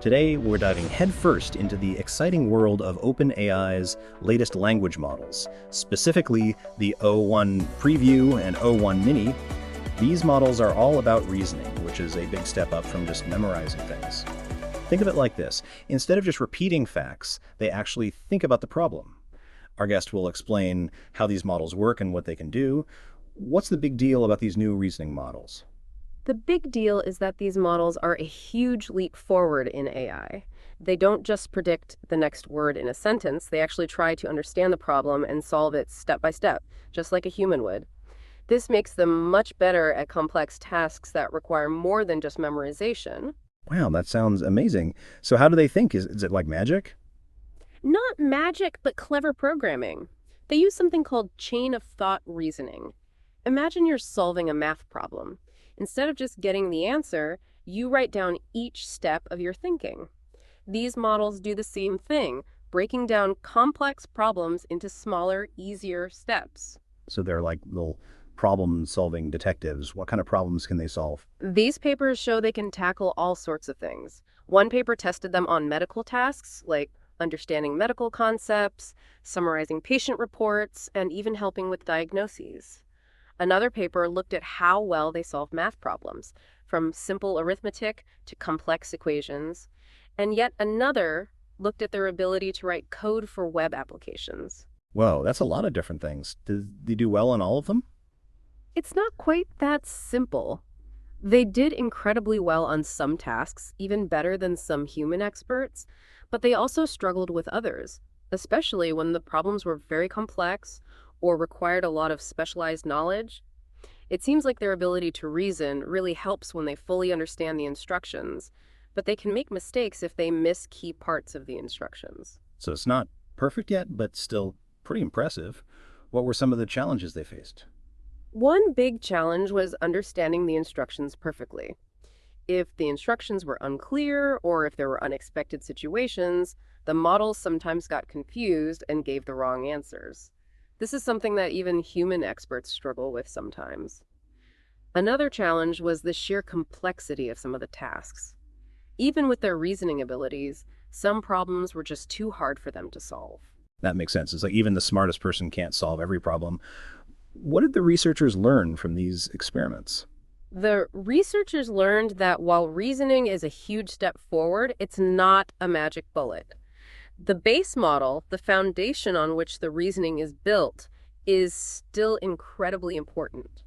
Today, we're diving headfirst into the exciting world of OpenAI's latest language models, specifically the O1 Preview and O1 Mini. These models are all about reasoning, which is a big step up from just memorizing things. Think of it like this. Instead of just repeating facts, they actually think about the problem. Our guest will explain how these models work and what they can do. What's the big deal about these new reasoning models? The big deal is that these models are a huge leap forward in AI. They don't just predict the next word in a sentence, they actually try to understand the problem and solve it step by step, just like a human would. This makes them much better at complex tasks that require more than just memorization. Wow, that sounds amazing. So how do they think? Is it like magic? Not magic, but clever programming. They use something called chain of thought reasoning. Imagine you're solving a math problem. Instead of just getting the answer, you write down each step of your thinking. These models do the same thing, breaking down complex problems into smaller, easier steps. So they're like little problem-solving detectives. What kind of problems can they solve? These papers show they can tackle all sorts of things. One paper tested them on medical tasks, like understanding medical concepts, summarizing patient reports, and even helping with diagnoses. Another paper looked at how well they solve math problems, from simple arithmetic to complex equations. And yet another looked at their ability to write code for web applications. Whoa, that's a lot of different things. Did they do well on all of them? It's not quite that simple. They did incredibly well on some tasks, even better than some human experts, but they also struggled with others, especially when the problems were very complex or required a lot of specialized knowledge. It seems like their ability to reason really helps when they fully understand the instructions, but they can make mistakes if they miss key parts of the instructions. So it's not perfect yet, but still pretty impressive. What were some of the challenges they faced? One big challenge was understanding the instructions perfectly. If the instructions were unclear or if there were unexpected situations, the models sometimes got confused and gave the wrong answers. This is something that even human experts struggle with sometimes. Another challenge was the sheer complexity of some of the tasks. Even with their reasoning abilities, some problems were just too hard for them to solve. That makes sense. It's like even the smartest person can't solve every problem. What did the researchers learn from these experiments? The researchers learned that while reasoning is a huge step forward, it's not a magic bullet. The base model, the foundation on which the reasoning is built, is still incredibly important.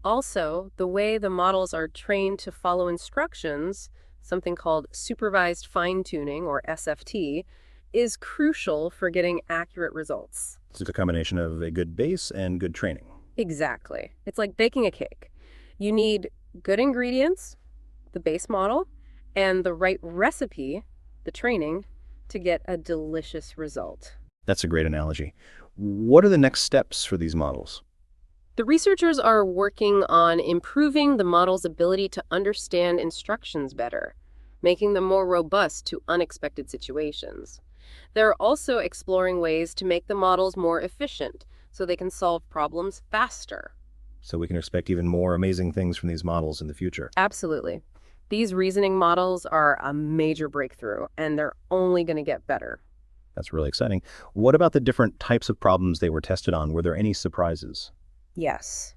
Also, the way the models are trained to follow instructions, something called supervised fine-tuning, or SFT, is crucial for getting accurate results. It's a combination of a good base and good training. Exactly. It's like baking a cake. You need good ingredients, the base model, and the right recipe, the training, to get a delicious result. That's a great analogy. What are the next steps for these models? The researchers are working on improving the model's ability to understand instructions better, making them more robust to unexpected situations. They're also exploring ways to make the models more efficient so they can solve problems faster. So we can expect even more amazing things from these models in the future. Absolutely. These reasoning models are a major breakthrough, and they're only going to get better. That's really exciting. What about the different types of problems they were tested on? Were there any surprises? Yes.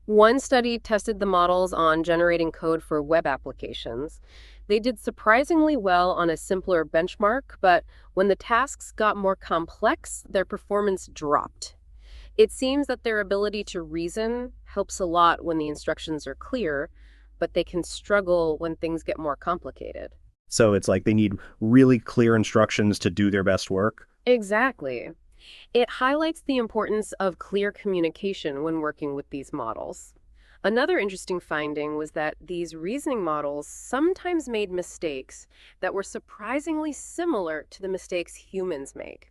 One study tested the models on generating code for web applications. They did surprisingly well on a simpler benchmark, but when the tasks got more complex, their performance dropped. It seems that their ability to reason helps a lot when the instructions are clear, but they can struggle when things get more complicated. So it's like they need really clear instructions to do their best work? Exactly. It highlights the importance of clear communication when working with these models. Another interesting finding was that these reasoning models sometimes made mistakes that were surprisingly similar to the mistakes humans make.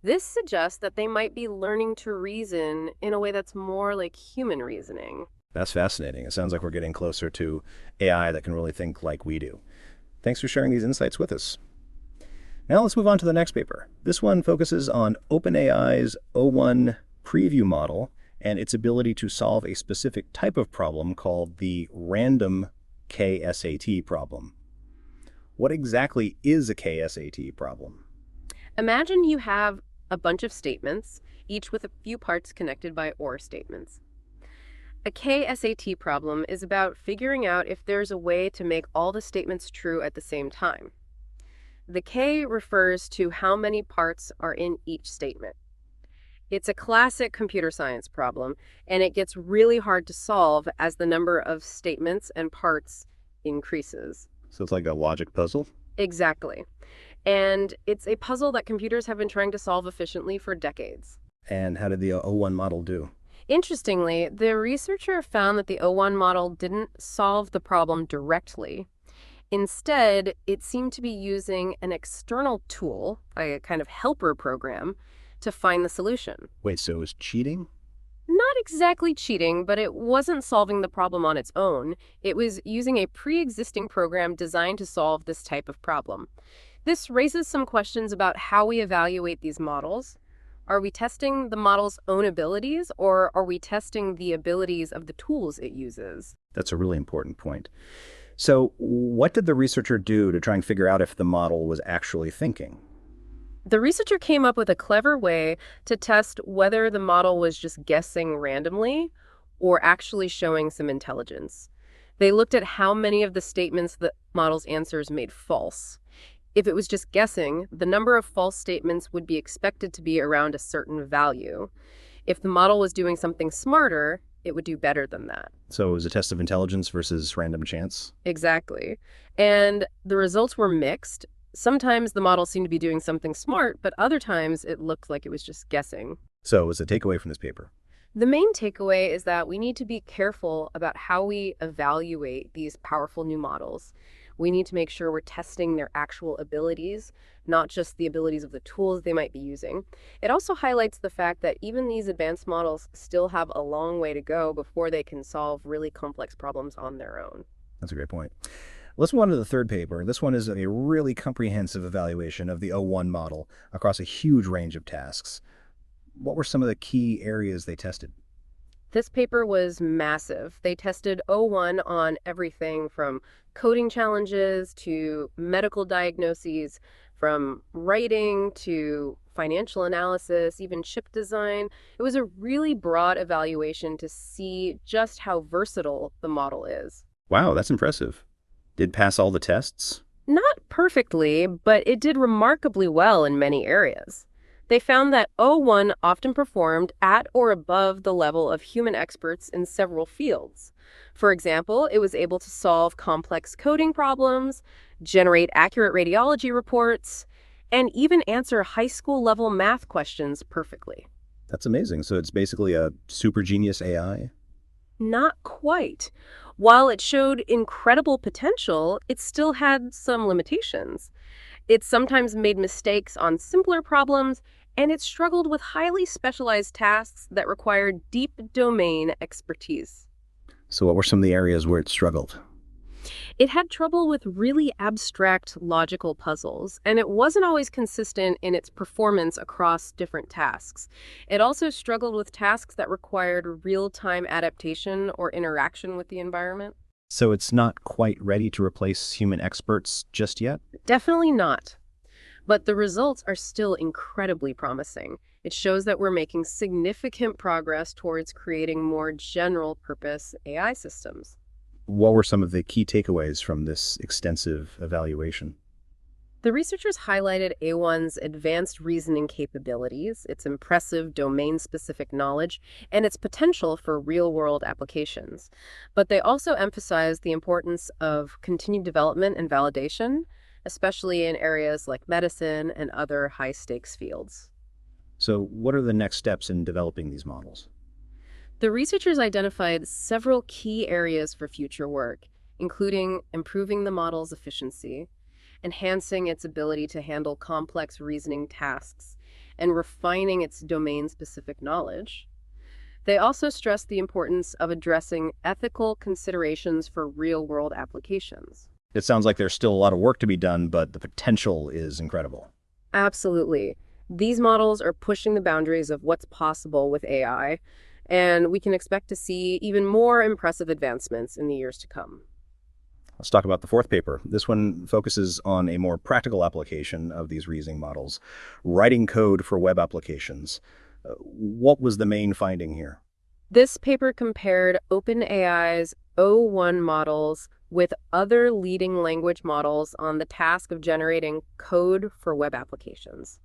This suggests that they might be learning to reason in a way that's more like human reasoning. That's fascinating. It sounds like we're getting closer to AI that can really think like we do. Thanks for sharing these insights with us. Now let's move on to the next paper. This one focuses on OpenAI's O1 Preview model and its ability to solve a specific type of problem called the random KSAT problem. What exactly is a KSAT problem? Imagine you have a bunch of statements, each with a few parts connected by OR statements. A KSAT problem is about figuring out if there's a way to make all the statements true at the same time. The K refers to how many parts are in each statement. It's a classic computer science problem, and it gets really hard to solve as the number of statements and parts increases. So it's like a logic puzzle? Exactly. And it's a puzzle that computers have been trying to solve efficiently for decades. And how did the O1 model do? Interestingly, the researcher found that the O1 model didn't solve the problem directly. Instead, it seemed to be using an external tool, a kind of helper program, to find the solution. Wait, so it was cheating? Not exactly cheating, but it wasn't solving the problem on its own. It was using a pre-existing program designed to solve this type of problem. This raises some questions about how we evaluate these models. Are we testing the model's own abilities, or are we testing the abilities of the tools it uses? That's a really important point. So what did the researcher do to try and figure out if the model was actually thinking? The researcher came up with a clever way to test whether the model was just guessing randomly or actually showing some intelligence. They looked at how many of the statements the model's answers made false. If it was just guessing, the number of false statements would be expected to be around a certain value. If the model was doing something smarter, it would do better than that. So it was a test of intelligence versus random chance? Exactly. And the results were mixed. Sometimes the model seemed to be doing something smart, but other times it looked like it was just guessing. So what's the takeaway from this paper? The main takeaway is that we need to be careful about how we evaluate these powerful new models. We need to make sure we're testing their actual abilities, not just the abilities of the tools they might be using. It also highlights the fact that even these advanced models still have a long way to go before they can solve really complex problems on their own. That's a great point. Let's move on to the third paper. This one is a really comprehensive evaluation of the O1 model across a huge range of tasks. What were some of the key areas they tested? This paper was massive. They tested O1 on everything from coding challenges to medical diagnoses, from writing to financial analysis, even chip design. It was a really broad evaluation to see just how versatile the model is. Wow, that's impressive. Did it pass all the tests? Not perfectly, but it did remarkably well in many areas. They found that O1 often performed at or above the level of human experts in several fields. For example, it was able to solve complex coding problems, generate accurate radiology reports, and even answer high school level math questions perfectly. That's amazing. So it's basically a super genius AI? Not quite. While it showed incredible potential, it still had some limitations. It sometimes made mistakes on simpler problems, and it struggled with highly specialized tasks that required deep domain expertise. So what were some of the areas where it struggled? It had trouble with really abstract logical puzzles, and it wasn't always consistent in its performance across different tasks. It also struggled with tasks that required real-time adaptation or interaction with the environment. So it's not quite ready to replace human experts just yet? Definitely not. But the results are still incredibly promising. It shows that we're making significant progress towards creating more general-purpose AI systems. What were some of the key takeaways from this extensive evaluation? The researchers highlighted A1's advanced reasoning capabilities, its impressive domain-specific knowledge, and its potential for real-world applications. But they also emphasized the importance of continued development and validation, especially in areas like medicine and other high-stakes fields. So what are the next steps in developing these models? The researchers identified several key areas for future work, including improving the model's efficiency, enhancing its ability to handle complex reasoning tasks, and refining its domain-specific knowledge. They also stressed the importance of addressing ethical considerations for real-world applications. It sounds like there's still a lot of work to be done, but the potential is incredible. Absolutely. These models are pushing the boundaries of what's possible with AI, and we can expect to see even more impressive advancements in the years to come. Let's talk about the fourth paper. This one focuses on a more practical application of these reasoning models, writing code for web applications. What was the main finding here? This paper compared OpenAI's O1 models with other leading language models on the task of generating code for web applications.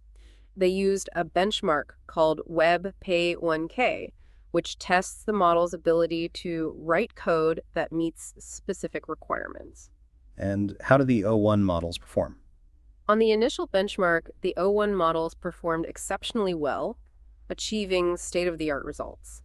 They used a benchmark called WebPay1K, which tests the model's ability to write code that meets specific requirements. And how did the O1 models perform? On the initial benchmark, the O1 models performed exceptionally well, achieving state-of-the-art results.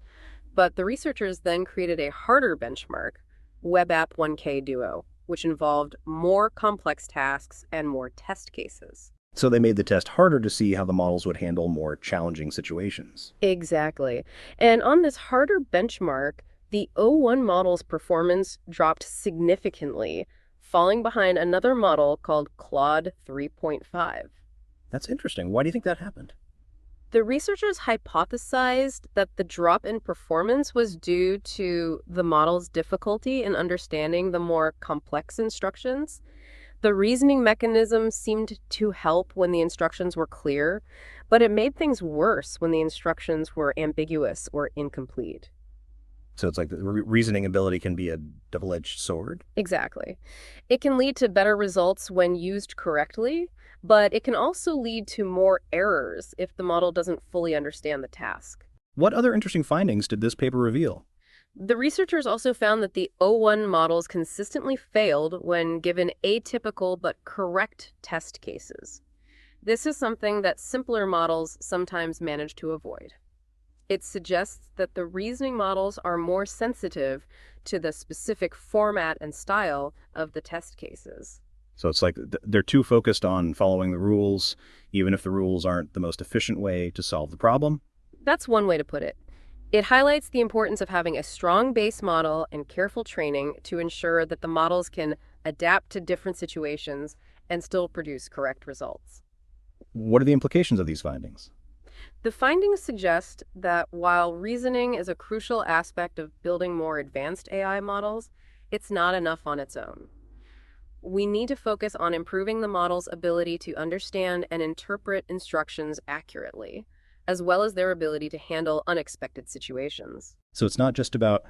But the researchers then created a harder benchmark, WebApp1K Duo, which involved more complex tasks and more test cases. So they made the test harder to see how the models would handle more challenging situations. Exactly. And on this harder benchmark, the O1 model's performance dropped significantly, falling behind another model called Claude 3.5. That's interesting. Why do you think that happened? The researchers hypothesized that the drop in performance was due to the model's difficulty in understanding the more complex instructions. The reasoning mechanism seemed to help when the instructions were clear, but it made things worse when the instructions were ambiguous or incomplete. So it's like the reasoning ability can be a double-edged sword? Exactly. It can lead to better results when used correctly, but it can also lead to more errors if the model doesn't fully understand the task. What other interesting findings did this paper reveal? The researchers also found that the O1 models consistently failed when given atypical but correct test cases. This is something that simpler models sometimes manage to avoid. It suggests that the reasoning models are more sensitive to the specific format and style of the test cases. So it's like they're too focused on following the rules, even if the rules aren't the most efficient way to solve the problem. That's one way to put it. It highlights the importance of having a strong base model and careful training to ensure that the models can adapt to different situations and still produce correct results. What are the implications of these findings? The findings suggest that while reasoning is a crucial aspect of building more advanced AI models, it's not enough on its own. We need to focus on improving the model's ability to understand and interpret instructions accurately, as well as their ability to handle unexpected situations. So it's not just about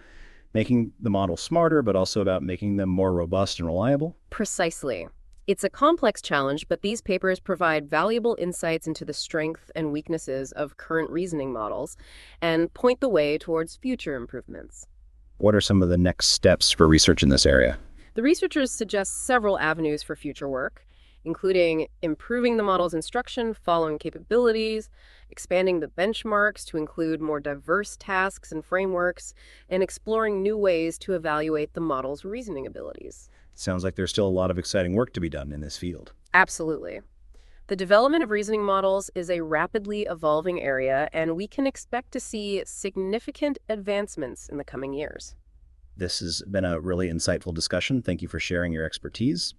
making the model smarter, but also about making them more robust and reliable? Precisely. It's a complex challenge, but these papers provide valuable insights into the strengths and weaknesses of current reasoning models and point the way towards future improvements. What are some of the next steps for research in this area? The researchers suggest several avenues for future work, including improving the model's instruction following capabilities, expanding the benchmarks to include more diverse tasks and frameworks, and exploring new ways to evaluate the model's reasoning abilities. Sounds like there's still a lot of exciting work to be done in this field. Absolutely. The development of reasoning models is a rapidly evolving area, and we can expect to see significant advancements in the coming years. This has been a really insightful discussion. Thank you for sharing your expertise.